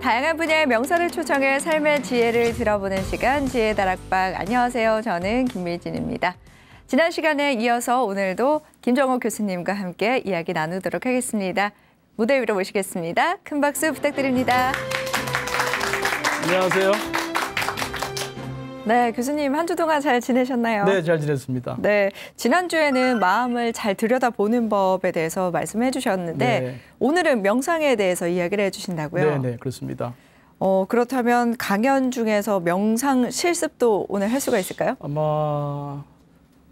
다양한 분야의 명사를 초청해 삶의 지혜를 들어보는 시간, 지혜 다락방. 안녕하세요. 저는 김미진입니다. 지난 시간에 이어서 오늘도 김정호 교수님과 함께 이야기 나누도록 하겠습니다. 무대 위로 모시겠습니다. 큰 박수 부탁드립니다. 안녕하세요. 네, 교수님 한 주 동안 잘 지내셨나요? 네, 잘 지냈습니다. 네, 지난주에는 마음을 잘 들여다보는 법에 대해서 말씀해 주셨는데 네. 오늘은 명상에 대해서 이야기를 해주신다고요? 네, 그렇습니다. 그렇다면 강연 중에서 명상 실습도 오늘 할 수가 있을까요? 아마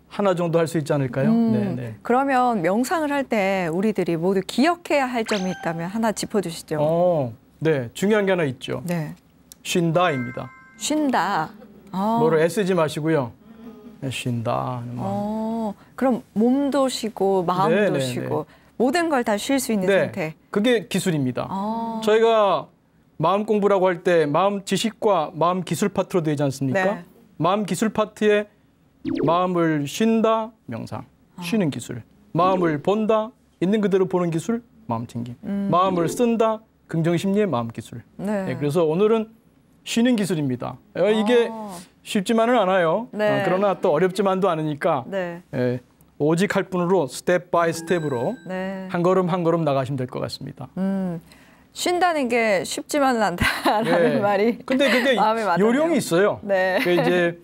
하나 정도 할 수 있지 않을까요? 네. 그러면 명상을 할 때 우리들이 모두 기억해야 할 점이 있다면 하나 짚어주시죠. 네, 중요한 게 하나 있죠. 네. 쉰다입니다. 쉰다. 뭐를 애쓰지 마시고요. 네, 쉰다. 그럼 몸도 쉬고 마음도 쉬고 모든 걸 다 쉴 수 있는 상태. 그게 기술입니다. 저희가 마음 공부라고 할 때 마음 지식과 마음 기술 파트로 되지 않습니까? 네. 마음 기술 파트에 마음을 쉰다, 명상, 쉬는 기술. 마음을 본다, 있는 그대로 보는 기술, 마음 챙김. 마음을 쓴다, 긍정심리의 마음 기술. 네. 그래서 오늘은 쉬는 기술입니다. 이게 쉽지만은 않아요. 네. 그러나 또 어렵지만도 않으니까 네. 오직 할 뿐으로 스텝 바이 스텝으로 한 걸음 한 걸음 나가시면 될 것 같습니다. 쉰다는 게 쉽지만은 않다라는 말이 근데 그게 마음에 와닿네요. 요령이 있어요. 네. 그게 이제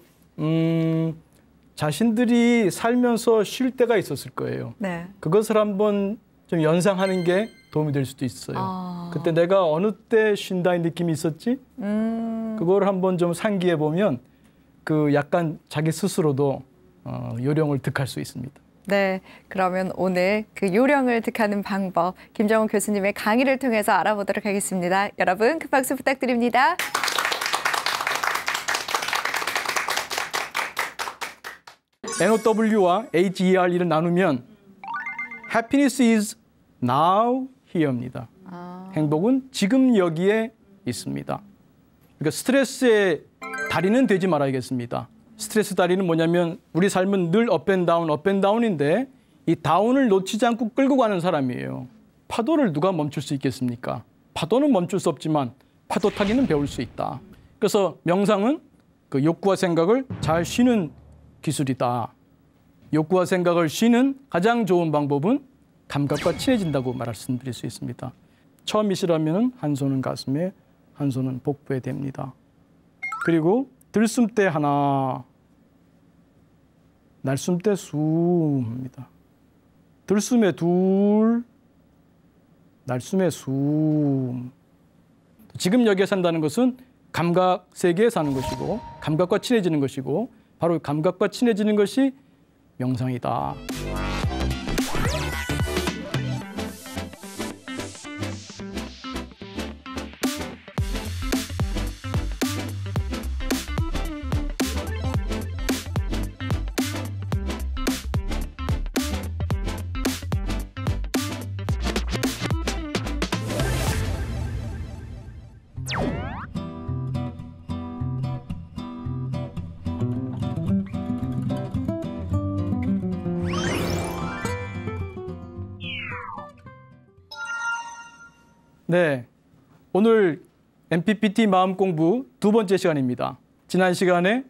자신들이 살면서 쉴 때가 있었을 거예요. 네. 그것을 한번 좀 연상하는 게 도움이 될 수도 있어요. 그때 내가 어느 때 쉰다의 느낌이 있었지? 그걸 한번 좀 상기해 보면 그 약간 자기 스스로도 요령을 득할 수 있습니다. 네, 그러면 오늘 그 요령을 득하는 방법 김정호 교수님의 강의를 통해서 알아보도록 하겠습니다. 여러분 큰 박수 부탁드립니다. NOW와 HERE를 나누면 Happiness is now here입니다. 행복은 지금 여기에 있습니다. 그러니까 스트레스의 다리는 되지 말아야겠습니다. 스트레스 다리는 뭐냐면 우리 삶은 늘 업앤다운인데 이 다운을 놓치지 않고 끌고 가는 사람이에요. 파도를 누가 멈출 수 있겠습니까? 파도는 멈출 수 없지만 파도 타기는 배울 수 있다. 그래서 명상은 그 욕구와 생각을 잘 쉬는 기술이다. 욕구와 생각을 쉬는 가장 좋은 방법은 감각과 친해진다고 말씀드릴 수 있습니다. 처음이시라면 한 손은 가슴에, 한 손은 복부에 댑니다. 그리고 들숨 때 하나, 날숨 때 숨입니다. 들숨에 둘, 날숨에 숨. 지금 여기에 산다는 것은 감각 세계에 사는 것이고 감각과 친해지는 것이고 바로 감각과 친해지는 것이 명상이다. 네, 오늘 MPPT 마음 공부 두 번째 시간입니다. 지난 시간에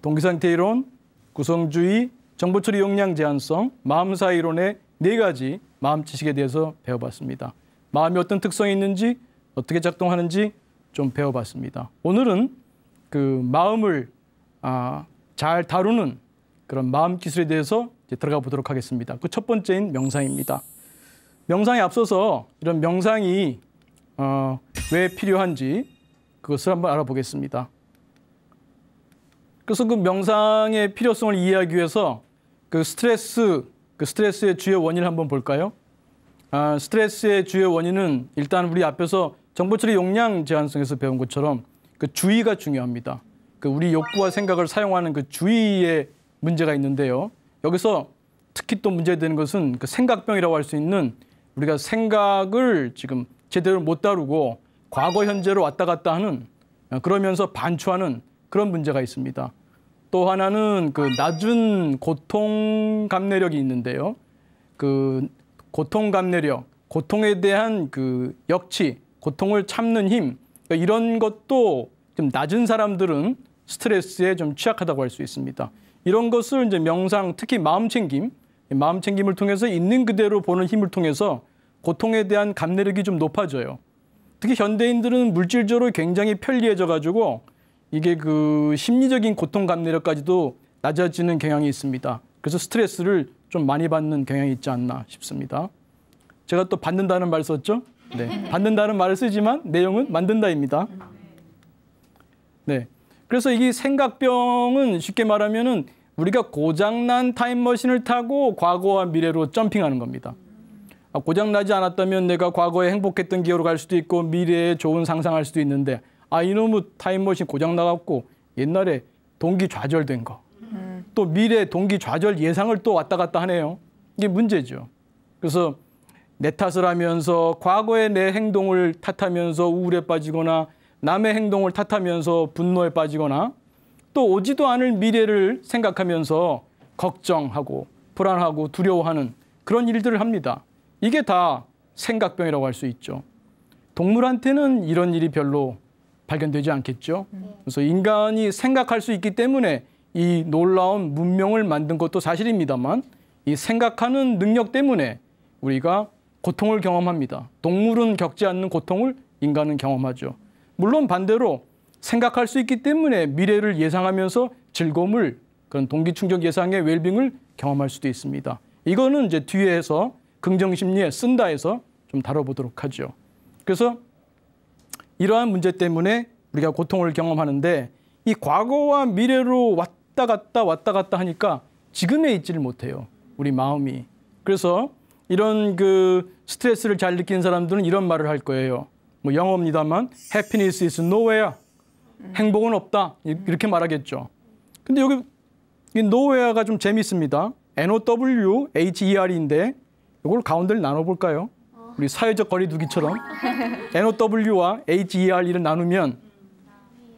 동기상태 이론, 구성주의, 정보처리 용량 제한성, 마음사 이론의 4가지 마음 지식에 대해서 배워봤습니다. 마음이 어떤 특성이 있는지, 어떻게 작동하는지 좀 배워봤습니다. 오늘은 그 마음을 잘 다루는 그런 마음 기술에 대해서 이제 들어가 보도록 하겠습니다. 그 첫 번째인 명상입니다. 명상에 앞서서 이런 명상이 왜 필요한지 그것을 한번 알아보겠습니다. 그래서 그 명상의 필요성을 이해하기 위해서 그 스트레스의 주요 원인을 한번 볼까요? 스트레스의 주요 원인은 일단 우리 앞에서 정보처리 용량 제한성에서 배운 것처럼 그 주의가 중요합니다. 그 우리 욕구와 생각을 사용하는 그 주의에 문제가 있는데요. 여기서 특히 또 문제되는 것은 그 생각병이라고 할 수 있는 우리가 생각을 지금 제대로 못 다루고 과거, 현재로 왔다 갔다 하는 그러면서 반추하는 그런 문제가 있습니다. 또 하나는 그 낮은 고통 감내력이 있는데요. 그 고통 감내력, 고통에 대한 그 역치, 고통을 참는 힘, 그러니까 이런 것도 좀 낮은 사람들은 스트레스에 좀 취약하다고 할 수 있습니다. 이런 것을 이제 명상, 특히 마음 챙김을 통해서 있는 그대로 보는 힘을 통해서 고통에 대한 감내력이 좀 높아져요. 특히 현대인들은 물질적으로 굉장히 편리해져 가지고 이게 그 심리적인 고통 감내력까지도 낮아지는 경향이 있습니다. 그래서 스트레스를 좀 많이 받는 경향이 있지 않나 싶습니다. 제가 또 받는다는 말 썼죠? 네. 받는다는 말을 쓰지만 내용은 만든다입니다. 네. 그래서 이 생각병은 쉽게 말하면은 우리가 고장난 타임머신을 타고 과거와 미래로 점핑하는 겁니다. 고장나지 않았다면 내가 과거에 행복했던 기억으로 갈 수도 있고 미래에 좋은 상상할 수도 있는데 이놈의 타임머신 고장나갖고 옛날에 동기 좌절된 거. 또 미래 동기 좌절 예상을 또 왔다 갔다 하네요. 이게 문제죠. 그래서 내 탓을 하면서 과거의 내 행동을 탓하면서 우울에 빠지거나 남의 행동을 탓하면서 분노에 빠지거나 또 오지도 않을 미래를 생각하면서 걱정하고 불안하고 두려워하는 그런 일들을 합니다. 이게 다 생각병이라고 할 수 있죠. 동물한테는 이런 일이 별로 발견되지 않겠죠. 그래서 인간이 생각할 수 있기 때문에 이 놀라운 문명을 만든 것도 사실입니다만 이 생각하는 능력 때문에 우리가 고통을 경험합니다. 동물은 겪지 않는 고통을 인간은 경험하죠. 물론 반대로 생각할 수 있기 때문에 미래를 예상하면서 즐거움을 그런 동기 충족 예상의 웰빙을 경험할 수도 있습니다. 이거는 이제 뒤에서 긍정심리에 쓴다 해서 좀 다뤄보도록 하죠. 그래서 이러한 문제 때문에 우리가 고통을 경험하는데 이 과거와 미래로 왔다 갔다 하니까 지금에 있지를 못해요. 우리 마음이. 그래서 이런 그 스트레스를 잘 느끼는 사람들은 이런 말을 할 거예요. 뭐 영어입니다만 happiness is nowhere. 행복은 없다. 이렇게 말하겠죠. 근데 여기 이 nowhere가 좀 재밌습니다. NOWHER인데 이걸 가운데를 나눠볼까요? 우리 사회적 거리두기처럼 NOW와 HER을 나누면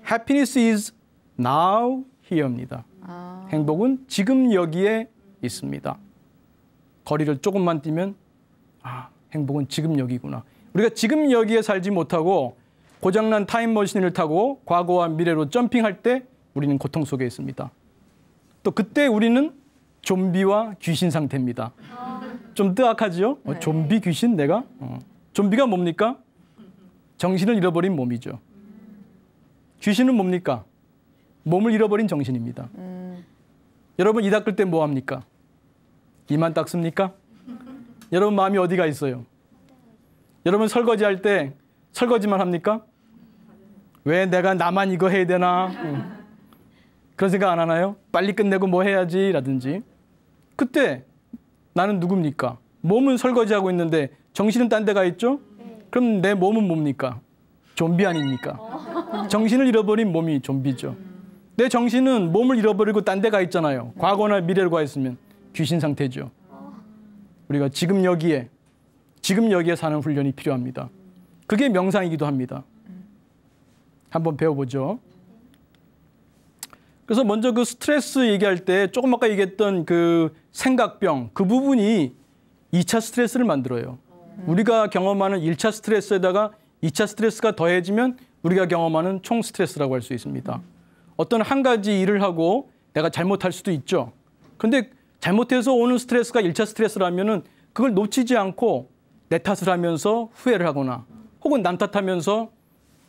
happiness is now here입니다. 행복은 지금 여기에 있습니다. 거리를 조금만 뛰면 행복은 지금 여기구나. 우리가 지금 여기에 살지 못하고 고장난 타임머신을 타고 과거와 미래로 점핑할 때 우리는 고통 속에 있습니다. 또 그때 우리는 좀비와 귀신 상태입니다. 좀 뜨악하죠? 좀비, 귀신, 내가? 좀비가 뭡니까? 정신을 잃어버린 몸이죠. 귀신은 뭡니까? 몸을 잃어버린 정신입니다. 여러분 이 닦을 때 뭐 합니까? 이만 닦습니까? 여러분 마음이 어디가 있어요? 여러분 설거지할 때 설거지만 합니까? 왜 내가 나만 이거 해야 되나? 그런 생각 안 하나요? 빨리 끝내고 뭐 해야지 라든지. 그때 나는 누굽니까? 몸은 설거지하고 있는데 정신은 딴 데 가 있죠? 그럼 내 몸은 뭡니까? 좀비 아닙니까? 정신을 잃어버린 몸이 좀비죠. 내 정신은 몸을 잃어버리고 딴 데 가 있잖아요. 과거나 미래로 가 있으면 귀신 상태죠. 우리가 지금 여기에 사는 훈련이 필요합니다. 그게 명상이기도 합니다. 한번 배워보죠. 그래서 먼저 그 스트레스 얘기할 때 조금 아까 얘기했던 그 생각병 그 부분이 2차 스트레스를 만들어요. 우리가 경험하는 1차 스트레스에다가 2차 스트레스가 더해지면 우리가 경험하는 총 스트레스라고 할 수 있습니다. 어떤 한 가지 일을 하고 내가 잘못할 수도 있죠. 그런데 잘못해서 오는 스트레스가 1차 스트레스라면은 그걸 놓치지 않고 내 탓을 하면서 후회를 하거나 혹은 남 탓하면서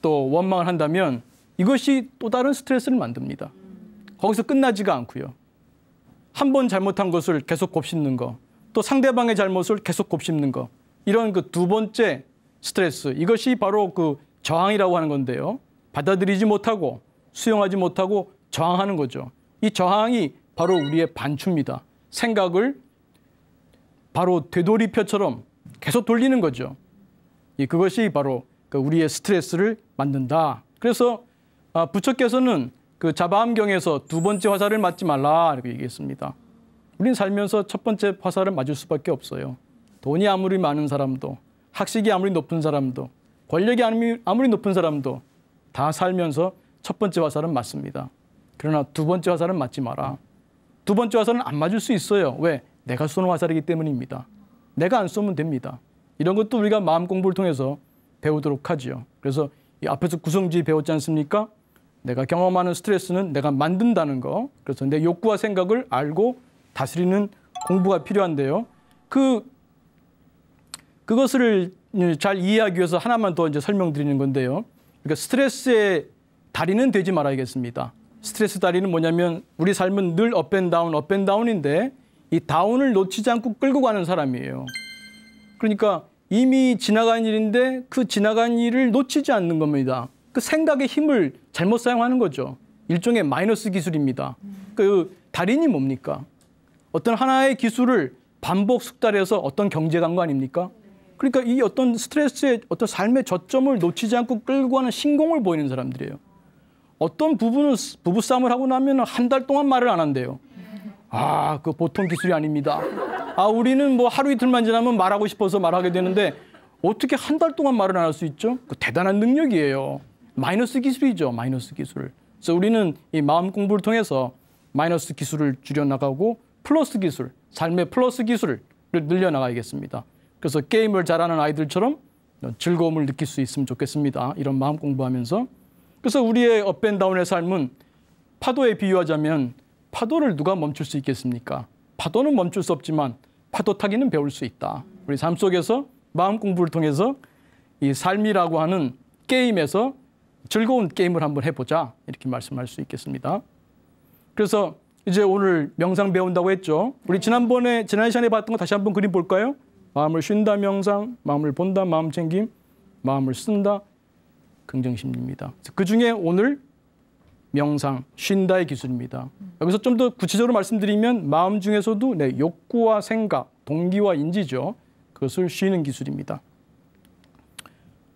또 원망을 한다면 이것이 또 다른 스트레스를 만듭니다. 거기서 끝나지가 않고요. 한 번 잘못한 것을 계속 곱씹는 거, 또 상대방의 잘못을 계속 곱씹는 거, 이런 그 두 번째 스트레스, 이것이 바로 그 저항이라고 하는 건데요. 받아들이지 못하고 수용하지 못하고 저항하는 거죠. 이 저항이 바로 우리의 반추입니다. 생각을 바로 되돌이표처럼 계속 돌리는 거죠. 그것이 바로 우리의 스트레스를 만든다. 그래서 부처께서는 그 자바암경에서 두 번째 화살을 맞지 말라 이렇게 얘기했습니다. 우리는 살면서 첫 번째 화살을 맞을 수밖에 없어요. 돈이 아무리 많은 사람도, 학식이 아무리 높은 사람도, 권력이 아무리 높은 사람도 다 살면서 첫 번째 화살은 맞습니다. 그러나 두 번째 화살은 맞지 마라. 두 번째 화살은 안 맞을 수 있어요. 왜? 내가 쏘는 화살이기 때문입니다. 내가 안 쏘면 됩니다. 이런 것도 우리가 마음 공부를 통해서 배우도록 하지요. 그래서 이 앞에서 구성주의 배웠지 않습니까? 내가 경험하는 스트레스는 내가 만든다는 거. 그래서 내 욕구와 생각을 알고 다스리는 공부가 필요한데요. 그것을 잘 이해하기 위해서 하나만 더 이제 설명드리는 건데요. 그러니까 스트레스의 다리는 되지 말아야겠습니다. 스트레스 다리는 뭐냐면 우리 삶은 늘 업 앤 다운인데 이 다운을 놓치지 않고 끌고 가는 사람이에요. 그러니까 이미 지나간 일인데 그 지나간 일을 놓치지 않는 겁니다. 그 생각의 힘을 잘못 사용하는 거죠. 일종의 마이너스 기술입니다. 그 달인이 뭡니까? 어떤 하나의 기술을 반복 숙달해서 어떤 경제가 거 아닙니까? 그러니까 이 어떤 스트레스의 어떤 삶의 저점을 놓치지 않고 끌고 가는 신공을 보이는 사람들이에요. 어떤 부부는 부부싸움을 하고 나면 한 달 동안 말을 안 한대요. 아, 그 보통 기술이 아닙니다. 아, 우리는 뭐 하루 이틀만 지나면 말하고 싶어서 말하게 되는데 어떻게 한 달 동안 말을 안 할 수 있죠? 그 대단한 능력이에요. 마이너스 기술이죠, 마이너스 기술. 그래서 우리는 이 마음 공부를 통해서 마이너스 기술을 줄여나가고 플러스 기술, 삶의 플러스 기술을 늘려나가야겠습니다. 그래서 게임을 잘하는 아이들처럼 즐거움을 느낄 수 있으면 좋겠습니다. 이런 마음 공부하면서. 그래서 우리의 업앤다운의 삶은 파도에 비유하자면 파도를 누가 멈출 수 있겠습니까? 파도는 멈출 수 없지만 파도 타기는 배울 수 있다. 우리 삶 속에서 마음 공부를 통해서 이 삶이라고 하는 게임에서 즐거운 게임을 한번 해보자. 이렇게 말씀할 수 있겠습니다. 그래서 이제 오늘 명상 배운다고 했죠. 우리 지난 시간에 봤던 거 다시 한번 그림 볼까요? 마음을 쉰다 명상, 마음을 본다 마음 챙김, 마음을 쓴다 긍정심리입니다. 그 중에 오늘 명상, 쉰다의 기술입니다. 여기서 좀 더 구체적으로 말씀드리면 마음 중에서도 내 욕구와 생각, 동기와 인지죠. 그것을 쉬는 기술입니다.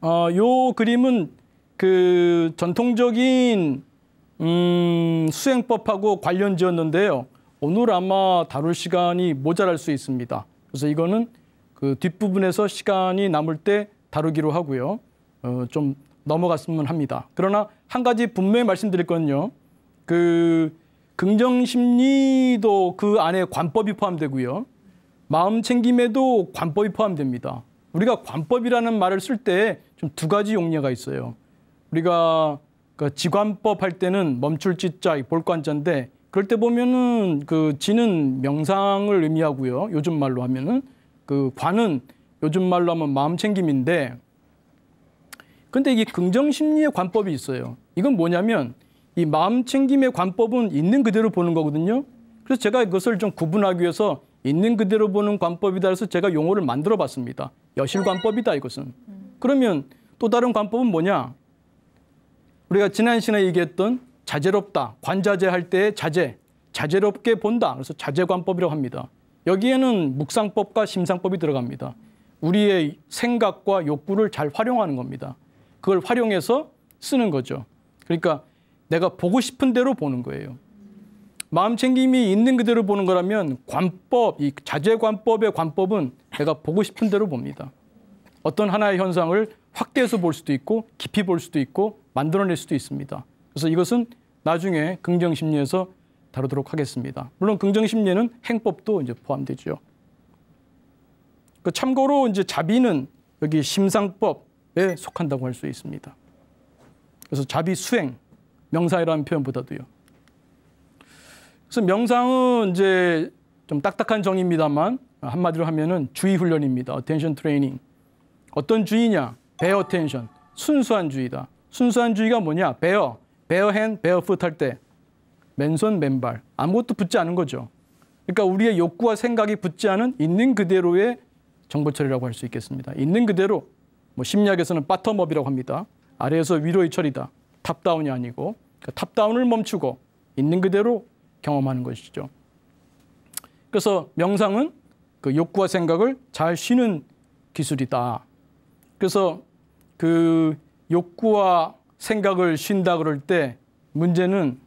요 그림은 그 전통적인 수행법하고 관련 지었는데요. 오늘 아마 다룰 시간이 모자랄 수 있습니다. 그래서 이거는 그 뒷부분에서 시간이 남을 때 다루기로 하고요. 좀 넘어갔으면 합니다. 그러나 한 가지 분명히 말씀드릴 건요. 그 긍정심리도 그 안에 관법이 포함되고요. 마음 챙김에도 관법이 포함됩니다. 우리가 관법이라는 말을 쓸 때 좀 두 가지 용례가 있어요. 우리가 그 지관법 할 때는 멈출 지자, 볼관자인데 그럴 때 보면은 그 지는 명상을 의미하고요. 요즘 말로 하면은 그 관은 요즘 말로 하면 마음 챙김인데 근데 이게 긍정심리의 관법이 있어요. 이건 뭐냐면 이 마음 챙김의 관법은 있는 그대로 보는 거거든요. 그래서 제가 이것을 좀 구분하기 위해서 있는 그대로 보는 관법이다 해서 제가 용어를 만들어 봤습니다. 여실관법이다 이것은. 그러면 또 다른 관법은 뭐냐? 우리가 지난 시간에 얘기했던 자제롭다, 관자제할 때의 자제롭게 본다. 그래서 자제관법이라고 합니다. 여기에는 묵상법과 심상법이 들어갑니다. 우리의 생각과 욕구를 잘 활용하는 겁니다. 그걸 활용해서 쓰는 거죠. 그러니까 내가 보고 싶은 대로 보는 거예요. 마음 챙김이 있는 그대로 보는 거라면 관법, 이 자제관법의 관법은 내가 보고 싶은 대로 봅니다. 어떤 하나의 현상을 확대해서 볼 수도 있고 깊이 볼 수도 있고 만들어낼 수도 있습니다. 그래서 이것은 나중에 긍정심리에서 다루도록 하겠습니다. 물론 긍정심리에는 행법도 이제 포함되죠. 참고로 이제 자비는 여기 심상법에 속한다고 할 수 있습니다. 그래서 자비 수행, 명상이라는 표현보다도요. 그래서 명상은 이제 좀 딱딱한 정의입니다만 한마디로 하면은 주의 훈련입니다. attention training. 어떤 주의냐? bear attention. 순수한 주의다. 순수한 주의가 뭐냐? bear hand, bear foot 할 때 맨손 맨발 아무것도 붙지 않은 거죠. 그러니까 우리의 욕구와 생각이 붙지 않은 있는 그대로의 정보 처리라고 할 수 있겠습니다. 있는 그대로 뭐 심리학에서는 바텀업이라고 합니다. 아래에서 위로의 처리다. 탑다운이 아니고 그러니까 탑다운을 멈추고 있는 그대로 경험하는 것이죠. 그래서 명상은 그 욕구와 생각을 잘 쉬는 기술이다. 그래서 그 욕구와 생각을 쉰다 그럴 때 문제는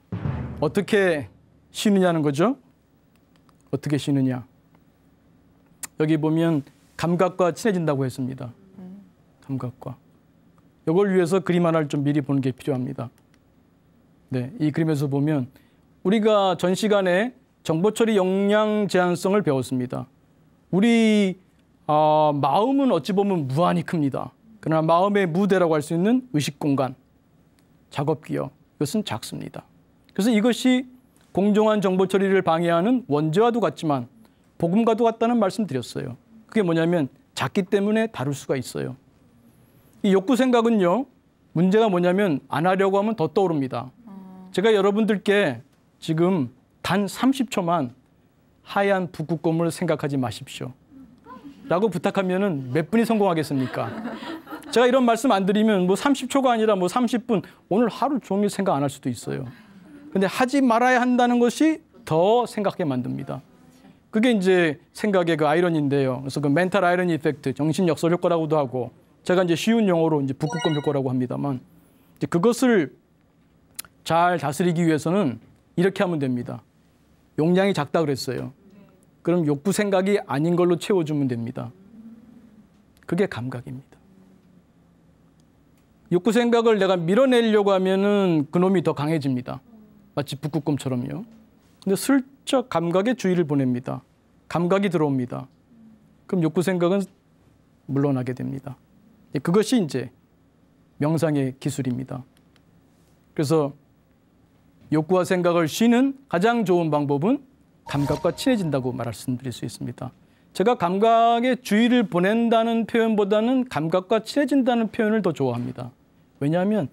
어떻게 쉬느냐는 거죠. 어떻게 쉬느냐. 여기 보면 감각과 친해진다고 했습니다. 감각과. 이걸 위해서 그림 하나를 좀 미리 보는 게 필요합니다. 네, 이 그림에서 보면 우리가 전 시간에 정보처리 역량 제한성을 배웠습니다. 우리 마음은 어찌 보면 무한히 큽니다. 그러나 마음의 무대라고 할 수 있는 의식 공간, 작업 기억, 이것은 작습니다. 그래서 이것이 공정한 정보 처리를 방해하는 원죄와도 같지만 복음과도 같다는 말씀 드렸어요. 그게 뭐냐면 작기 때문에 다룰 수가 있어요. 이 욕구 생각은요, 문제가 뭐냐면 안 하려고 하면 더 떠오릅니다. 제가 여러분들께 지금 단 30초만 하얀 북극곰을 생각하지 마십시오 라고 부탁하면은 몇 분이 성공하겠습니까? 제가 이런 말씀 안 드리면 뭐 30초가 아니라 뭐 30분, 오늘 하루 종일 생각 안 할 수도 있어요. 근데 하지 말아야 한다는 것이 더 생각하게 만듭니다. 그게 이제 생각의 그 아이러니인데요. 그래서 그 멘탈 아이러니 이펙트, 정신 역설 효과라고도 하고, 제가 이제 쉬운 용어로 이제 북극곰 효과라고 합니다만, 이제 그것을 잘 다스리기 위해서는 이렇게 하면 됩니다. 용량이 작다 그랬어요. 그럼 욕구 생각이 아닌 걸로 채워주면 됩니다. 그게 감각입니다. 욕구 생각을 내가 밀어내려고 하면은 그놈이 더 강해집니다. 마치 북극곰처럼요. 근데 슬쩍 감각에 주의를 보냅니다. 감각이 들어옵니다. 그럼 욕구 생각은 물러나게 됩니다. 그것이 이제 명상의 기술입니다. 그래서 욕구와 생각을 쉬는 가장 좋은 방법은 감각과 친해진다고 말씀드릴 수 있습니다. 제가 감각에 주의를 보낸다는 표현보다는 감각과 친해진다는 표현을 더 좋아합니다. 왜냐하면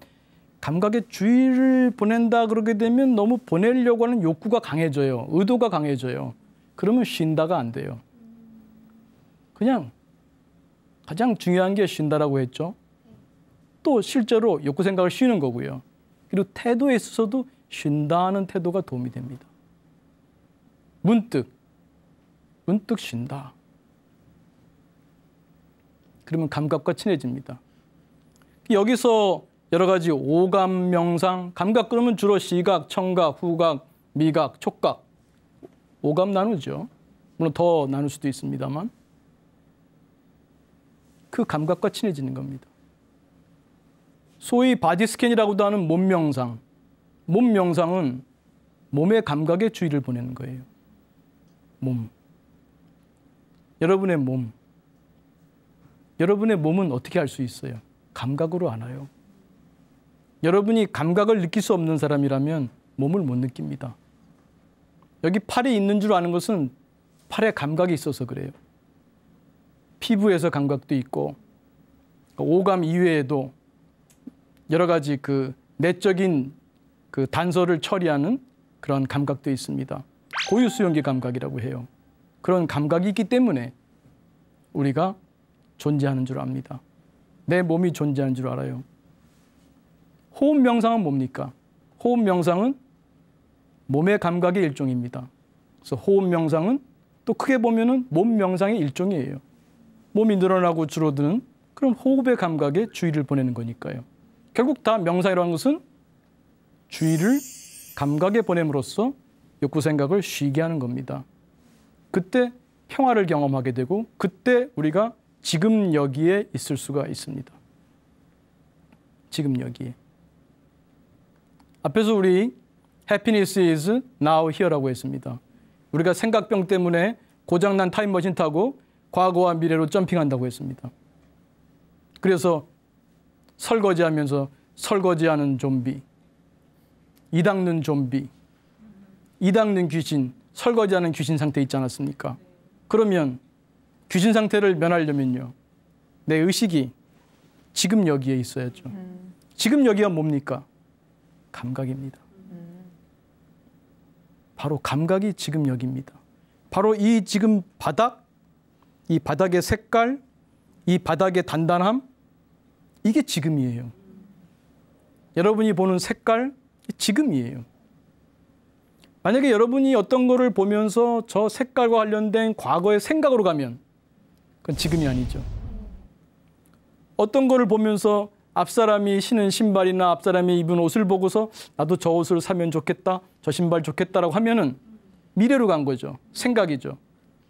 감각에 주의를 보낸다 그러게 되면 너무 보내려고 하는 욕구가 강해져요. 의도가 강해져요. 그러면 쉰다가 안 돼요. 그냥 가장 중요한 게 쉰다라고 했죠. 또 실제로 욕구 생각을 쉬는 거고요. 그리고 태도에 있어서도 쉰다는 태도가 도움이 됩니다. 문득 쉰다. 그러면 감각과 친해집니다. 여기서 여러 가지 오감, 명상, 감각 그러면 주로 시각, 청각, 후각, 미각, 촉각, 오감 나누죠. 물론 더 나눌 수도 있습니다만 그 감각과 친해지는 겁니다. 소위 바디 스캔이라고도 하는 몸 명상. 몸 명상은 몸의 감각에 주의를 보내는 거예요. 몸. 여러분의 몸. 여러분의 몸은 어떻게 알 수 있어요? 감각으로 알아요. 여러분이 감각을 느낄 수 없는 사람이라면 몸을 못 느낍니다. 여기 팔이 있는 줄 아는 것은 팔에 감각이 있어서 그래요. 피부에서 감각도 있고 오감 이외에도 여러 가지 그 내적인 그 단서를 처리하는 그런 감각도 있습니다. 고유수용기 감각이라고 해요. 그런 감각이 있기 때문에 우리가 존재하는 줄 압니다. 내 몸이 존재하는 줄 알아요. 호흡 명상은 뭡니까? 호흡 명상은 몸의 감각의 일종입니다. 그래서 호흡 명상은 또 크게 보면은 몸 명상의 일종이에요. 몸이 늘어나고 줄어드는 그런 호흡의 감각에 주의를 보내는 거니까요. 결국 다 명상이라는 것은 주의를 감각에 보냄으로써 욕구 생각을 쉬게 하는 겁니다. 그때 평화를 경험하게 되고 그때 우리가 지금 여기에 있을 수가 있습니다. 지금 여기에. 앞에서 우리 happiness is now here라고 했습니다. 우리가 생각병 때문에 고장난 타임머신 타고 과거와 미래로 점핑한다고 했습니다. 그래서 설거지하면서 설거지하는 좀비, 이 닦는 좀비, 이 닦는 귀신, 설거지하는 귀신 상태 있지 않았습니까? 그러면 귀신 상태를 면하려면요. 내 의식이 지금 여기에 있어야죠. 지금 여기가 뭡니까? 감각입니다. 바로 감각이 지금 여기입니다. 바로 이 지금 바닥, 이 바닥의 색깔, 이 바닥의 단단함, 이게 지금이에요. 여러분이 보는 색깔, 지금이에요. 만약에 여러분이 어떤 거를 보면서 저 색깔과 관련된 과거의 생각으로 가면 그건 지금이 아니죠. 어떤 거를 보면서 앞사람이 신은 신발이나 앞사람이 입은 옷을 보고서 나도 저 옷을 사면 좋겠다, 저 신발 좋겠다라고 하면은 미래로 간 거죠. 생각이죠.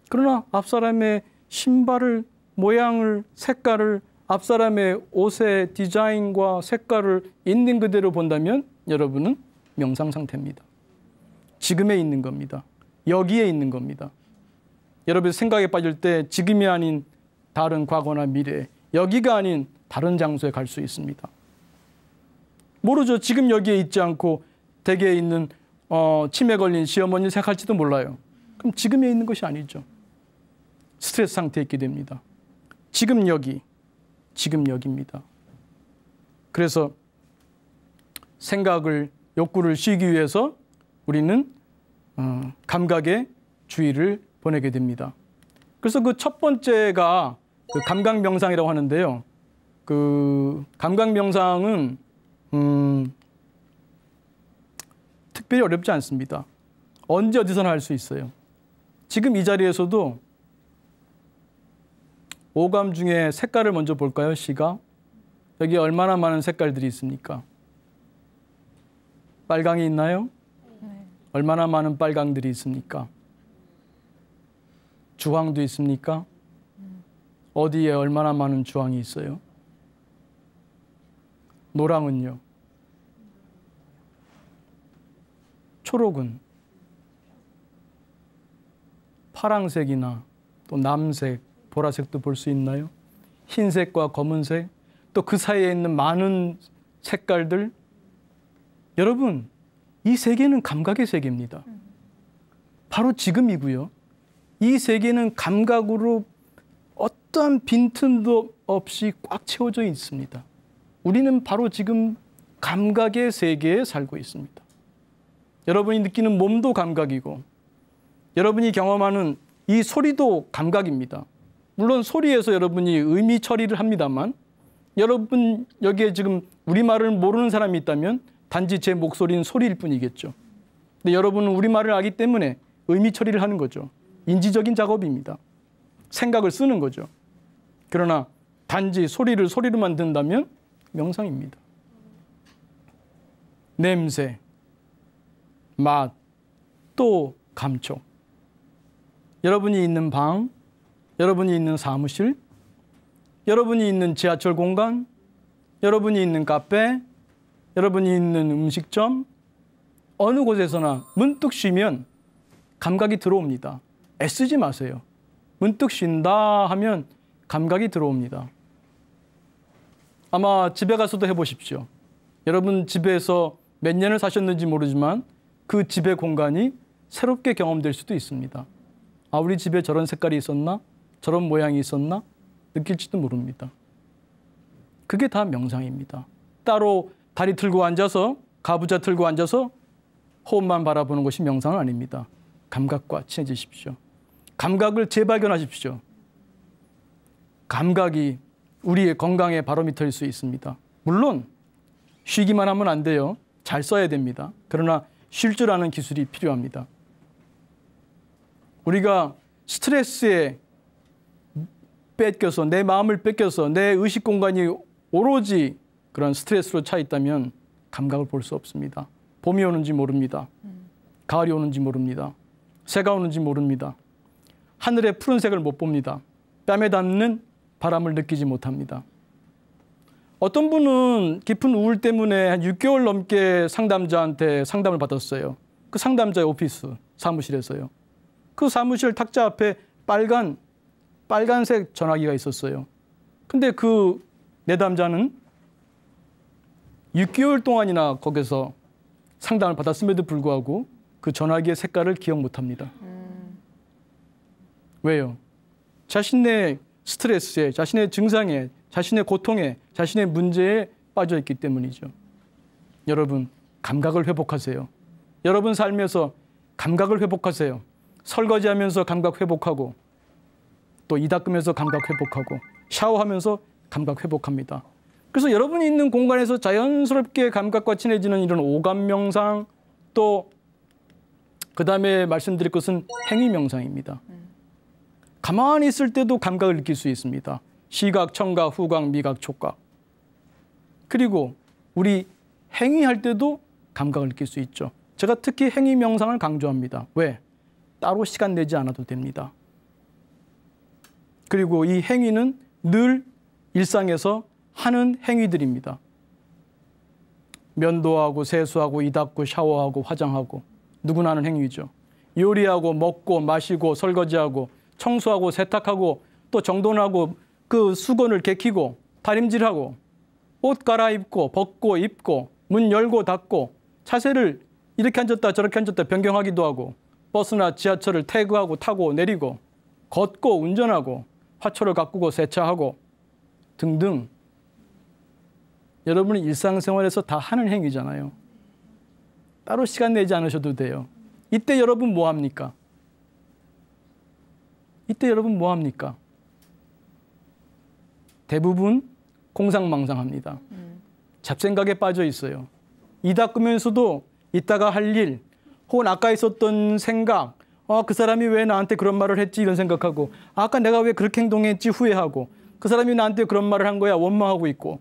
그러나 앞사람의 신발을, 모양을, 색깔을, 앞사람의 옷의 디자인과 색깔을 있는 그대로 본다면 여러분은 명상 상태입니다. 지금에 있는 겁니다. 여기에 있는 겁니다. 여러분 생각에 빠질 때 지금이 아닌 다른 과거나 미래, 여기가 아닌 다른 장소에 갈 수 있습니다. 모르죠. 지금 여기에 있지 않고 댁에 있는 치매 걸린 시어머니를 생각할지도 몰라요. 그럼 지금에 있는 것이 아니죠. 스트레스 상태에 있게 됩니다. 지금 여기입니다. 그래서 생각을, 욕구를 쉬기 위해서 우리는 감각의 주의를 보내게 됩니다. 그래서 그 첫 번째가 그 감각 명상이라고 하는데요. 그 감각 명상은 특별히 어렵지 않습니다. 언제 어디서나 할 수 있어요. 지금 이 자리에서도 오감 중에 색깔을 먼저 볼까요? 시각. 여기 얼마나 많은 색깔들이 있습니까? 빨강이 있나요? 네. 얼마나 많은 빨강들이 있습니까? 주황도 있습니까? 어디에 얼마나 많은 주황이 있어요? 노랑은요? 초록은? 파랑색이나 또 남색, 보라색도 볼 수 있나요? 흰색과 검은색, 또 그 사이에 있는 많은 색깔들. 여러분, 이 세계는 감각의 세계입니다. 바로 지금이고요. 이 세계는 감각으로 어떠한 빈틈도 없이 꽉 채워져 있습니다. 우리는 바로 지금 감각의 세계에 살고 있습니다. 여러분이 느끼는 몸도 감각이고 여러분이 경험하는 이 소리도 감각입니다. 물론 소리에서 여러분이 의미 처리를 합니다만 여러분 여기에 지금 우리말을 모르는 사람이 있다면 단지 제 목소리는 소리일 뿐이겠죠. 근데 여러분은 우리말을 알기 때문에 의미 처리를 하는 거죠. 인지적인 작업입니다. 생각을 쓰는 거죠. 그러나 단지 소리를 소리로만 듣는다면 명상입니다. 냄새, 맛, 또 감촉. 여러분이 있는 방, 여러분이 있는 사무실, 여러분이 있는 지하철 공간, 여러분이 있는 카페, 여러분이 있는 음식점, 어느 곳에서나 문득 쉬면 감각이 들어옵니다. 애쓰지 마세요. 문득 쉰다 하면 감각이 들어옵니다. 아마 집에 가서도 해보십시오. 여러분 집에서 몇 년을 사셨는지 모르지만 그 집의 공간이 새롭게 경험될 수도 있습니다. 아, 우리 집에 저런 색깔이 있었나? 저런 모양이 있었나? 느낄지도 모릅니다. 그게 다 명상입니다. 따로 다리 틀고 앉아서, 가부좌 틀고 앉아서 호흡만 바라보는 것이 명상은 아닙니다. 감각과 친해지십시오. 감각을 재발견하십시오. 감각이 우리의 건강의 바로미터일 수 있습니다. 물론 쉬기만 하면 안 돼요. 잘 써야 됩니다. 그러나 쉴 줄 아는 기술이 필요합니다. 우리가 스트레스에 뺏겨서 내 마음을 뺏겨서 내 의식 공간이 오로지 그런 스트레스로 차 있다면 감각을 볼 수 없습니다. 봄이 오는지 모릅니다. 가을이 오는지 모릅니다. 새가 오는지 모릅니다. 하늘의 푸른색을 못 봅니다. 뺨에 닿는 바람을 느끼지 못합니다. 어떤 분은 깊은 우울 때문에 한 6개월 넘게 상담자한테 상담을 받았어요. 그 상담자의 오피스, 사무실에서요. 그 사무실 탁자 앞에 빨간색 전화기가 있었어요. 근데 그 내담자는 6개월 동안이나 거기서 상담을 받았음에도 불구하고 그 전화기의 색깔을 기억 못합니다. 왜요? 자신의 스트레스에, 자신의 증상에, 자신의 고통에, 자신의 문제에 빠져있기 때문이죠. 여러분, 감각을 회복하세요. 여러분 삶에서 감각을 회복하세요. 설거지하면서 감각 회복하고 또 이 닦으면서 감각 회복하고 샤워하면서 감각 회복합니다. 그래서 여러분이 있는 공간에서 자연스럽게 감각과 친해지는 이런 오감 명상, 또 그다음에 말씀드릴 것은 행위 명상입니다. 가만히 있을 때도 감각을 느낄 수 있습니다. 시각, 청각, 후각, 미각, 촉각. 그리고 우리 행위할 때도 감각을 느낄 수 있죠. 제가 특히 행위 명상을 강조합니다. 왜? 따로 시간 내지 않아도 됩니다. 그리고 이 행위는 늘 일상에서 하는 행위들입니다. 면도하고 세수하고 이 닦고 샤워하고 화장하고 누구나 하는 행위죠. 요리하고 먹고 마시고 설거지하고 청소하고 세탁하고 또 정돈하고 그 수건을 개키고 다림질하고 옷 갈아입고 벗고 입고 문 열고 닫고 자세를 이렇게 앉았다 저렇게 앉았다 변경하기도 하고 버스나 지하철을 태그하고 타고 내리고 걷고 운전하고 화초를 가꾸고 세차하고 등등 여러분이 일상생활에서 다 하는 행위잖아요. 따로 시간 내지 않으셔도 돼요. 이때 여러분 뭐 합니까? 이때 여러분 뭐 합니까? 대부분 공상망상합니다. 잡생각에 빠져 있어요. 이 닦으면서도 이따가 할 일, 혹은 아까 있었던 생각, 그 사람이 왜 나한테 그런 말을 했지 이런 생각하고 아까 내가 왜 그렇게 행동했지 후회하고 그 사람이 나한테 그런 말을 한 거야 원망하고 있고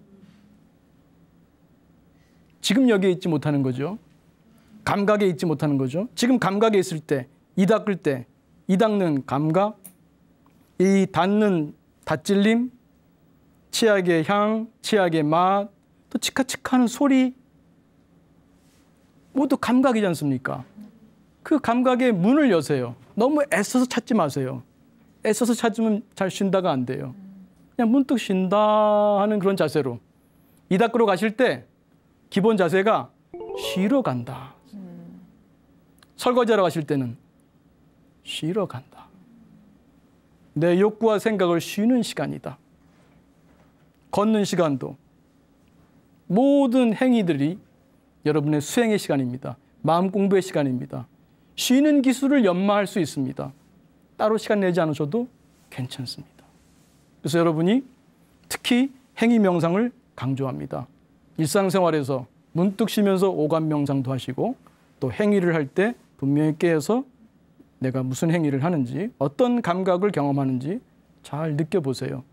지금 여기에 있지 못하는 거죠. 감각에 있지 못하는 거죠. 지금 감각에 있을 때, 이 닦을 때, 이 닦는 감각, 이 닿는 닷질림, 치약의 향, 치약의 맛, 또 치카치카하는 소리 모두 감각이지 않습니까? 그 감각의 문을 여세요. 너무 애써서 찾지 마세요. 애써서 찾으면 잘 쉰다가 안 돼요. 그냥 문득 쉰다 하는 그런 자세로 이 닦으러 가실 때 기본 자세가 쉬러 간다. 설거지하러 가실 때는 쉬러 간다. 내 욕구와 생각을 쉬는 시간이다. 걷는 시간도 모든 행위들이 여러분의 수행의 시간입니다. 마음 공부의 시간입니다. 쉬는 기술을 연마할 수 있습니다. 따로 시간 내지 않으셔도 괜찮습니다. 그래서 여러분이 특히 행위 명상을 강조합니다. 일상생활에서 문득 쉬면서 오감 명상도 하시고 또 행위를 할 때 분명히 깨어서 내가 무슨 행위를 하는지 어떤 감각을 경험하는지 잘 느껴보세요.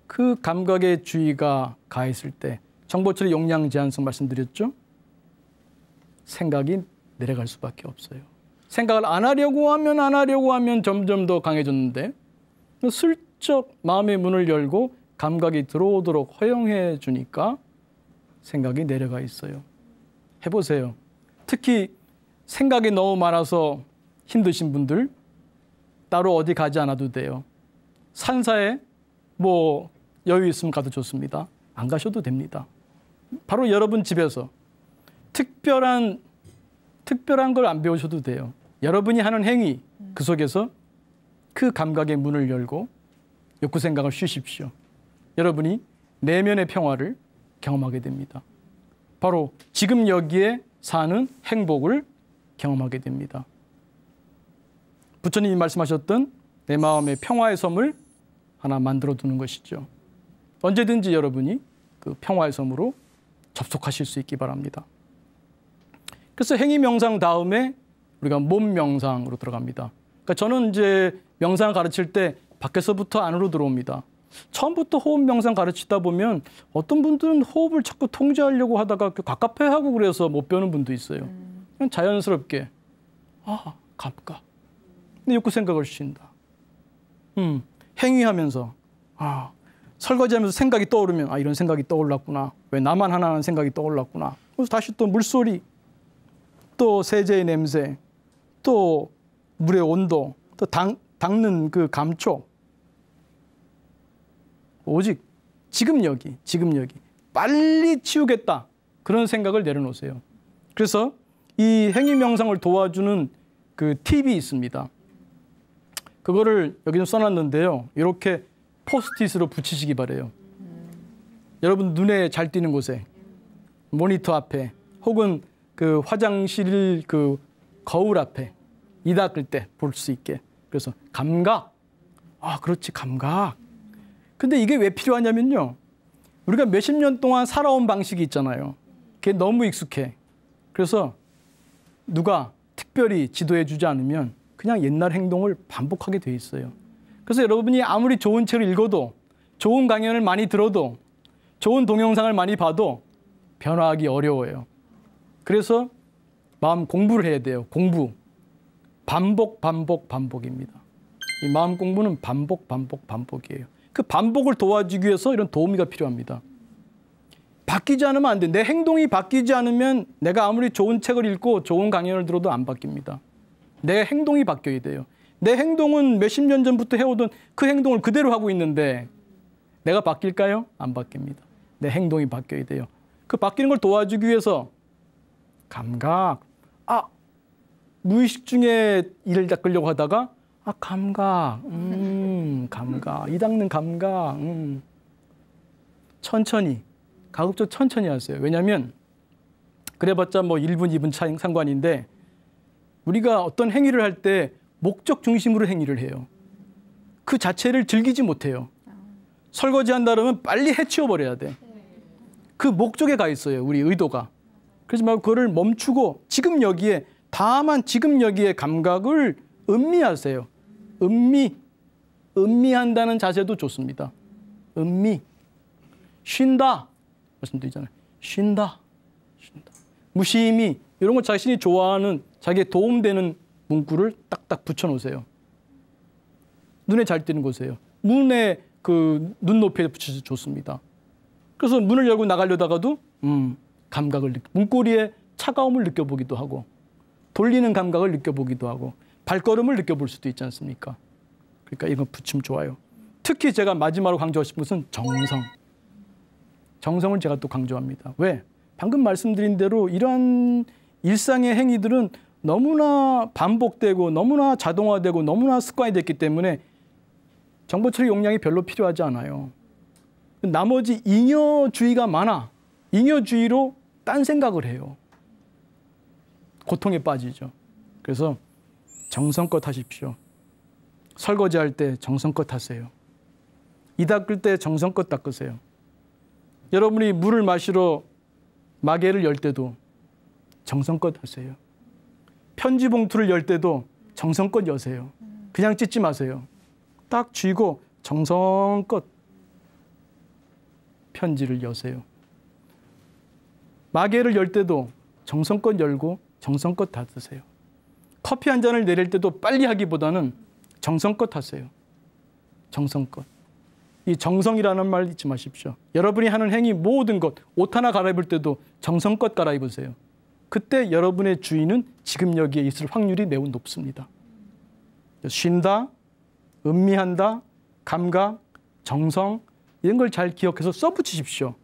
그 감각의 주의가 가했을 때 정보처리 용량 제한성 말씀드렸죠? 생각이 내려갈 수밖에 없어요. 생각을 안 하려고 하면 점점 더 강해졌는데 슬쩍 마음의 문을 열고 감각이 들어오도록 허용해 주니까 생각이 내려가 있어요. 해보세요. 특히 생각이 너무 많아서 힘드신 분들 따로 어디 가지 않아도 돼요. 산사에 뭐 여유 있으면 가도 좋습니다. 안 가셔도 됩니다. 바로 여러분 집에서 특별한 걸 안 배우셔도 돼요. 여러분이 하는 행위 그 속에서 그 감각의 문을 열고 욕구 생각을 쉬십시오. 여러분이 내면의 평화를 경험하게 됩니다. 바로 지금 여기에 사는 행복을 경험하게 됩니다. 부처님이 말씀하셨던 내 마음의 평화의 섬을 하나 만들어 두는 것이죠. 언제든지 여러분이 그 평화의 섬으로 접속하실 수 있기 바랍니다. 그래서 행위 명상 다음에 우리가 몸 명상으로 들어갑니다. 그러니까 저는 이제 명상을 가르칠 때 밖에서부터 안으로 들어옵니다. 처음부터 호흡 명상 가르치다 보면 어떤 분들은 호흡을 자꾸 통제하려고 하다가 갑갑해하고 그래서 못 배우는 분도 있어요. 그냥 자연스럽게 감각. 근데 욕구 생각을 쉰다. 행위하면서 설거지하면서 생각이 떠오르면 이런 생각이 떠올랐구나. 왜 나만 하나 하는 생각이 떠올랐구나. 그래서 다시 또 물소리, 또 세제의 냄새, 또 물의 온도, 또 닦는 그 감촉. 오직 지금 여기 빨리 치우겠다. 그런 생각을 내려놓으세요. 그래서 이 행위 명상을 도와주는 그 팁이 있습니다. 그거를 여기 좀 써놨는데요. 이렇게 포스트잇으로 붙이시기 바래요. 여러분 눈에 잘 띄는 곳에 모니터 앞에 혹은 그 화장실 그 거울 앞에 이 닦을 때 볼 수 있게. 그래서 감각. 그렇지 감각. 근데 이게 왜 필요하냐면요. 우리가 몇십 년 동안 살아온 방식이 있잖아요. 그게 너무 익숙해. 그래서 누가 특별히 지도해 주지 않으면 그냥 옛날 행동을 반복하게 돼 있어요. 그래서 여러분이 아무리 좋은 책을 읽어도 좋은 강연을 많이 들어도 좋은 동영상을 많이 봐도 변화하기 어려워요. 그래서 마음 공부를 해야 돼요. 공부. 반복입니다. 이 마음 공부는 반복이에요. 그 반복을 도와주기 위해서 이런 도우미가 필요합니다. 바뀌지 않으면 안 돼. 내 행동이 바뀌지 않으면 내가 아무리 좋은 책을 읽고 좋은 강연을 들어도 안 바뀝니다. 내 행동이 바뀌어야 돼요. 내 행동은 몇십 년 전부터 해오던 그 행동을 그대로 하고 있는데 내가 바뀔까요? 안 바뀝니다. 내 행동이 바뀌어야 돼요. 그 바뀌는 걸 도와주기 위해서 감각. 무의식 중에 이를 닦으려고 하다가 감각. 감각. 이 닦는 감각. 천천히. 가급적 천천히 하세요. 왜냐하면 그래봤자 뭐 1분, 2분 차이 상관인데 우리가 어떤 행위를 할 때 목적 중심으로 행위를 해요. 그 자체를 즐기지 못해요. 설거지한다 그러면 빨리 해치워버려야 돼. 그 목적에 가 있어요. 우리 의도가. 그러지 말고 그거를 멈추고 지금 여기에 다만 지금 여기에 감각을 음미하세요. 음미한다는 자세도 좋습니다. 쉰다. 말씀드리잖아요. 쉰다. 무심히 이런 거 자신이 좋아하는 자기에 도움되는 문구를 딱딱 붙여놓으세요. 눈에 잘 띄는 곳이에요. 문에 그 눈높이에 붙여서 좋습니다. 그래서 문을 열고 나가려다가도 감각을 문고리에 차가움을 느껴보기도 하고 돌리는 감각을 느껴보기도 하고 발걸음을 느껴볼 수도 있지 않습니까? 그러니까 이거 붙이면 좋아요. 특히 제가 마지막으로 강조하고 싶은 것은 정성. 정성을 제가 또 강조합니다. 왜? 방금 말씀드린 대로 이러한 일상의 행위들은 너무나 반복되고 너무나 자동화되고 너무나 습관이 됐기 때문에 정보 처리 용량이 별로 필요하지 않아요. 나머지 잉여주의가 많아. 잉여주의로 딴 생각을 해요. 고통에 빠지죠. 그래서 정성껏 하십시오. 설거지할 때 정성껏 하세요. 이 닦을 때 정성껏 닦으세요. 여러분이 물을 마시러 마개를 열 때도 정성껏 하세요. 편지 봉투를 열 때도 정성껏 여세요. 그냥 찢지 마세요. 딱 쥐고 정성껏 편지를 여세요. 마개를 열 때도 정성껏 열고 정성껏 닫으세요. 커피 한 잔을 내릴 때도 빨리 하기보다는 정성껏 하세요. 정성껏. 이 정성이라는 말 잊지 마십시오. 여러분이 하는 행위 모든 것, 옷 하나 갈아입을 때도 정성껏 갈아입으세요. 그때 여러분의 주인은 지금 여기에 있을 확률이 매우 높습니다. 쉰다, 음미한다, 감각, 정성 이런 걸 잘 기억해서 써붙이십시오.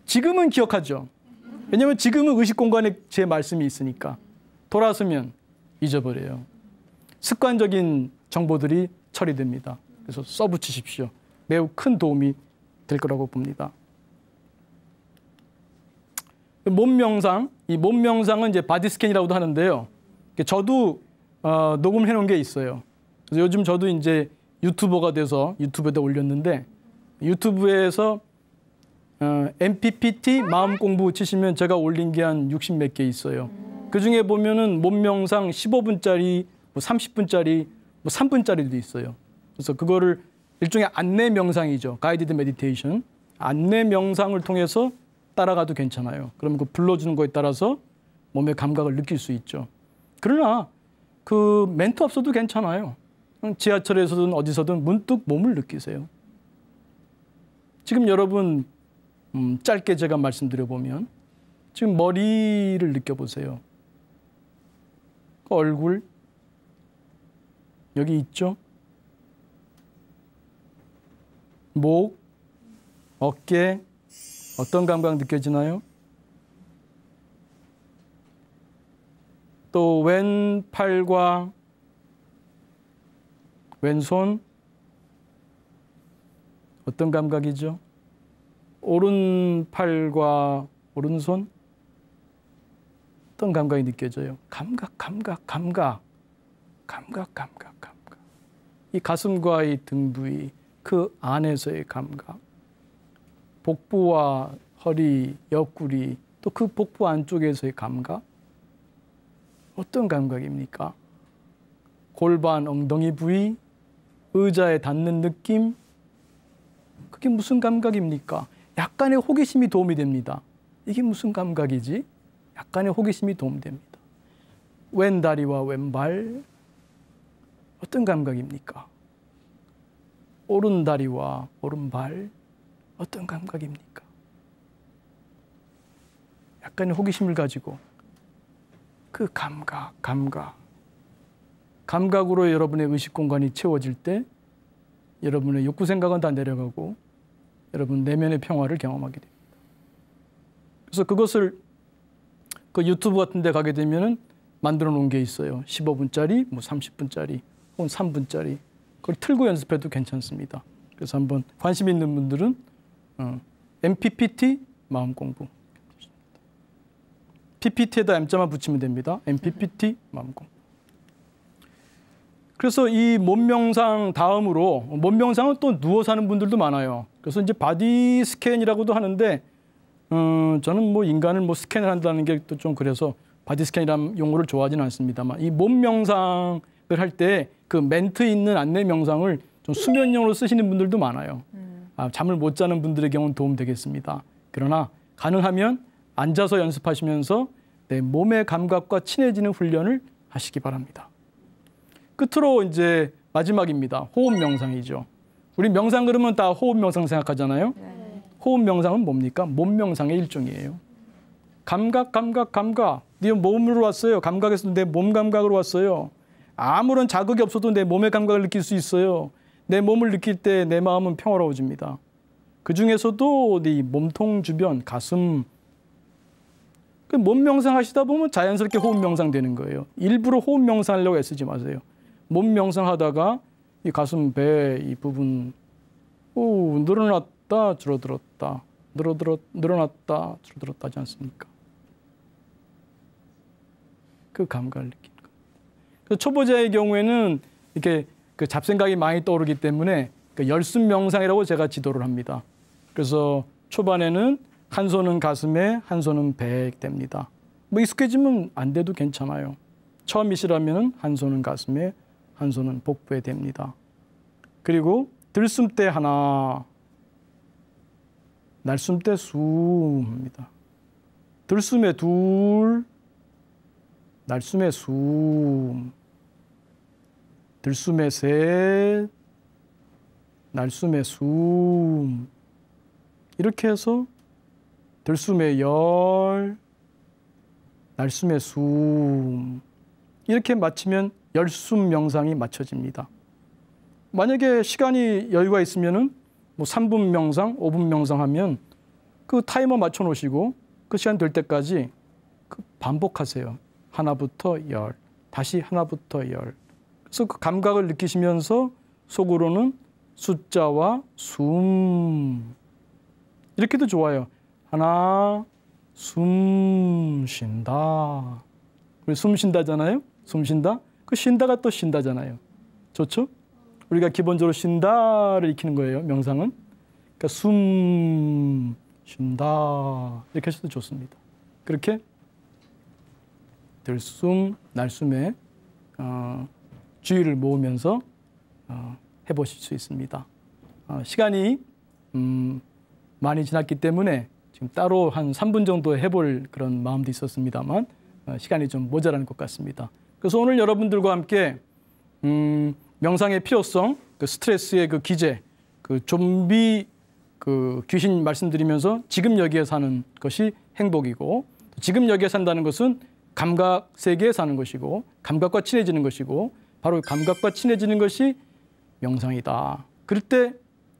지금은 기억하죠. 왜냐하면 지금은 의식 공간에 제 말씀이 있으니까. 돌아서면 잊어버려요. 습관적인 정보들이 처리됩니다. 그래서 써붙이십시오. 매우 큰 도움이 될 거라고 봅니다. 몸 명상, 이 몸 명상은 이제 바디 스캔이라고도 하는데요. 저도 녹음해 놓은 게 있어요. 그래서 요즘 저도 이제 유튜버가 돼서 유튜브에다 올렸는데 유튜브에서 MPPT 마음 공부 치시면 제가 올린 게 한 60 몇 개 있어요. 그 중에 보면은 몸 명상 15분짜리, 뭐 30분짜리, 뭐 3분짜리도 있어요. 그래서 그거를 일종의 안내 명상이죠. 가이디드 메디테이션. 안내 명상을 통해서 따라가도 괜찮아요. 그러면 그 불러주는 거에 따라서 몸의 감각을 느낄 수 있죠. 그러나 그 멘트 없어도 괜찮아요. 지하철에서든 어디서든 문득 몸을 느끼세요. 지금 여러분 짧게 제가 말씀드려보면 지금 머리를 느껴보세요. 그 얼굴 여기 있죠? 목, 어깨 어떤 감각 느껴지나요? 또 왼팔과 왼손 어떤 감각이죠? 오른팔과 오른손 어떤 감각이 느껴져요? 감각. 이 가슴과 이 등 부위 그 안에서의 감각. 복부와 허리, 옆구리 또 그 복부 안쪽에서의 감각. 어떤 감각입니까? 골반, 엉덩이 부위, 의자에 닿는 느낌. 그게 무슨 감각입니까? 약간의 호기심이 도움이 됩니다. 이게 무슨 감각이지? 약간의 호기심이 도움됩니다. 왼다리와 왼발 어떤 감각입니까? 오른다리와 오른발 어떤 감각입니까? 약간의 호기심을 가지고 그 감각으로 여러분의 의식 공간이 채워질 때 여러분의 욕구 생각은 다 내려가고 여러분 내면의 평화를 경험하게 됩니다. 그래서 그것을 그 유튜브 같은 데 가게 되면은 만들어 놓은 게 있어요. 15분짜리, 뭐 30분짜리, 혹은 3분짜리. 그걸 틀고 연습해도 괜찮습니다. 그래서 한번 관심 있는 분들은 MPPT 마음 공부. PPT에다 M자만 붙이면 됩니다. MPPT 마음 공부. 그래서 이 몸명상 다음으로 몸명상은 또 누워서 하는 분들도 많아요. 그래서 이제 바디 스캔이라고도 하는데 저는 뭐 인간을 뭐 스캔을 한다는 게 또 좀 그래서 바디 스캔이라는 용어를 좋아하지는 않습니다만 이 몸명상을 할 때 그 멘트 있는 안내 명상을 좀 수면용으로 쓰시는 분들도 많아요. 잠을 못 자는 분들의 경우는 도움 되겠습니다. 그러나 가능하면 앉아서 연습하시면서 내 몸의 감각과 친해지는 훈련을 하시기 바랍니다. 끝으로 이제 마지막입니다. 호흡 명상이죠. 우리 명상 그러면 다 호흡 명상 생각하잖아요. 네. 호흡 명상은 뭡니까? 몸 명상의 일종이에요. 감각. 네 몸으로 왔어요. 감각에서 내 몸 감각으로 왔어요. 아무런 자극이 없어도 내 몸의 감각을 느낄 수 있어요. 내 몸을 느낄 때 내 마음은 평화로워집니다. 그중에서도 네 몸통 주변, 가슴, 몸 명상 하시다 보면 자연스럽게 호흡 명상 되는 거예요. 일부러 호흡 명상하려고 애쓰지 마세요. 몸 명상하다가 이 가슴, 배 이 부분 늘어났다, 줄어들었다, 늘어났다, 줄어들었다 하지 않습니까? 그 감각을 느끼는 거예요. 그래서 초보자의 경우에는 이렇게 그 잡생각이 많이 떠오르기 때문에 그 열숨 명상이라고 제가 지도를 합니다. 그래서 초반에는 한 손은 가슴에, 한 손은 배에 됩니다. 뭐 익숙해지면 안 돼도 괜찮아요. 처음이시라면 한 손은 가슴에, 한 손은 복부에 됩니다. 그리고 들숨 때 하나, 날숨 때 숨입니다. 들숨에 둘, 날숨에 숨, 들숨에 셋, 날숨에 숨. 이렇게 해서 들숨에 열, 날숨에 숨. 이렇게 마치면 열숨 명상이 마쳐집니다. 만약에 시간이 여유가 있으면은 뭐 3분 명상, 5분 명상하면 그 타이머 맞춰 놓으시고 그 시간 될 때까지 그 반복하세요. 하나부터 열, 다시 하나부터 열. 그래서 그 감각을 느끼시면서 속으로는 숫자와 숨. 이렇게도 좋아요. 하나, 숨 쉰다. 우리 숨 쉰다잖아요. 숨 쉰다. 그 쉰다가 또 쉰다잖아요. 좋죠? 우리가 기본적으로 쉰다를 익히는 거예요. 명상은. 그러니까 숨 쉰다. 이렇게 하셔도 좋습니다. 그렇게 들숨, 날숨에 주의를 모으면서 해보실 수 있습니다. 시간이 많이 지났기 때문에 지금 따로 한 3분 정도 해볼 그런 마음도 있었습니다만 시간이 좀 모자라는 것 같습니다. 그래서 오늘 여러분들과 함께 명상의 필요성, 그 스트레스의 그 기제, 그 좀비 그 귀신 말씀드리면서 지금 여기에 사는 것이 행복이고 지금 여기에 산다는 것은 감각 세계에 사는 것이고 감각과 친해지는 것이고 바로 감각과 친해지는 것이 명상이다. 그럴 때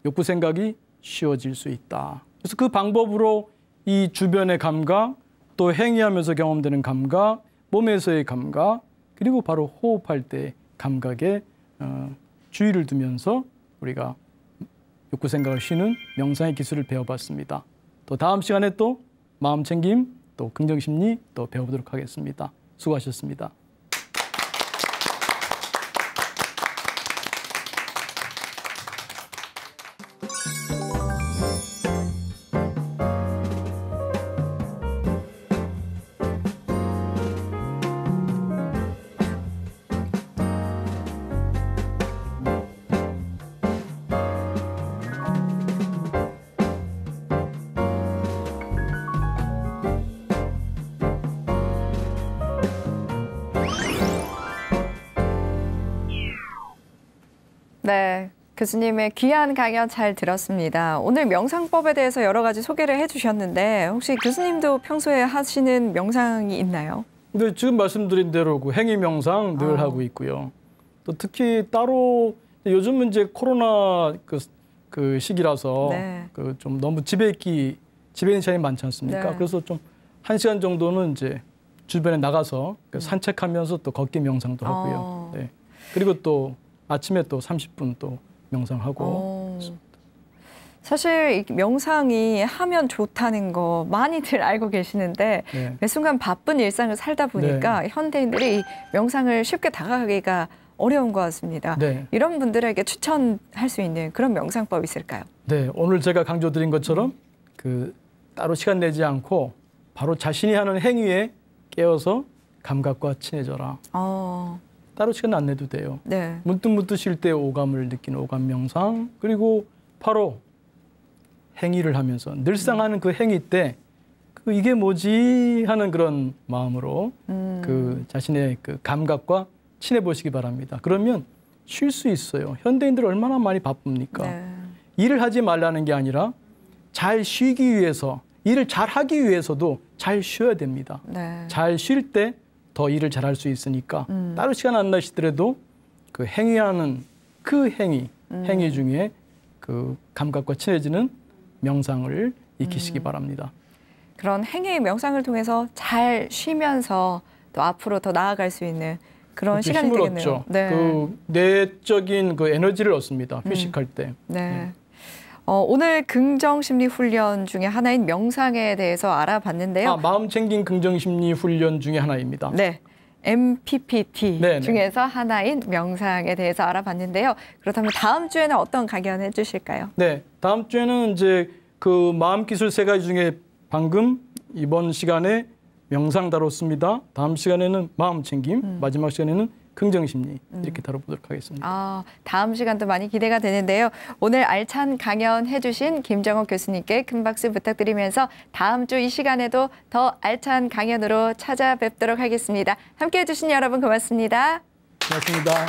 욕구 생각이 쉬워질 수 있다. 그래서 그 방법으로 이 주변의 감각, 또 행위하면서 경험되는 감각, 몸에서의 감각, 그리고 바로 호흡할 때의 감각에 주의를 두면서 우리가 욕구 생각을 쉬는 명상의 기술을 배워봤습니다. 또 다음 시간에 또 마음 챙김, 또 긍정심리 또 배워보도록 하겠습니다. 수고하셨습니다. 네, 교수님의 귀한 강연 잘 들었습니다. 오늘 명상법에 대해서 여러 가지 소개를 해주셨는데 혹시 교수님도 평소에 하시는 명상이 있나요? 네, 지금 말씀드린 대로 그 행위 명상 늘 하고 있고요. 또 특히 따로 요즘은 이제 코로나 그 그 시기라서 네. 그 좀 너무 집에 있는 시간이 많지 않습니까? 네. 그래서 좀 1시간 정도는 이제 주변에 나가서 그 산책하면서 또 걷기 명상도 하고요. 네. 그리고 또 아침에 또 30분 또 명상하고. 사실 이 명상이 하면 좋다는 거 많이들 알고 계시는데 네. 매 순간 바쁜 일상을 살다 보니까 현대인들이 이 명상을 쉽게 다가가기가 어려운 것 같습니다. 네. 이런 분들에게 추천할 수 있는 그런 명상법 있을까요? 네, 오늘 제가 강조드린 것처럼 그 따로 시간 내지 않고 바로 자신이 하는 행위에 깨어서 감각과 친해져라. 따로 시간 안 내도 돼요. 네. 문득 쉴 때 오감을 느끼는 오감 명상, 그리고 바로 행위를 하면서 늘상 하는 그 행위 때 그 이게 뭐지 하는 그런 마음으로 그 자신의 그 감각과 친해 보시기 바랍니다. 그러면 쉴 수 있어요. 현대인들 얼마나 많이 바쁩니까? 네. 일을 하지 말라는 게 아니라 잘 쉬기 위해서, 일을 잘 하기 위해서도 잘 쉬어야 됩니다. 네. 잘 쉴 때 더 일을 잘할 수 있으니까 따로 시간 안 나시더라도 그 행위하는 그 행위 중에 그 감각과 친해지는 명상을 익히시기 바랍니다. 그런 행위 명상을 통해서 잘 쉬면서 또 앞으로 더 나아갈 수 있는 그런 시간이 힘을 되겠네요. 얻죠. 네. 그 내적인 그 에너지를 얻습니다. 휴식할 때. 네. 오늘 긍정심리 훈련 중에 하나인 명상에 대해서 알아봤는데요. 마음 챙긴 긍정심리 훈련 중에 하나입니다. 네. MPPT 네네. 중에서 하나인 명상에 대해서 알아봤는데요. 그렇다면 다음 주에는 어떤 강연 해주실까요? 네, 다음 주에는 이제 그 마음 기술 3가지 중에 방금 이번 시간에 명상 다뤘습니다. 다음 시간에는 마음 챙김, 마지막 시간에는 긍정심리 이렇게 다뤄보도록 하겠습니다. 다음 시간도 많이 기대가 되는데요. 오늘 알찬 강연 해주신 김정옥 교수님께 큰 박수 부탁드리면서 다음 주 이 시간에도 더 알찬 강연으로 찾아뵙도록 하겠습니다. 함께해 주신 여러분 고맙습니다. 고맙습니다.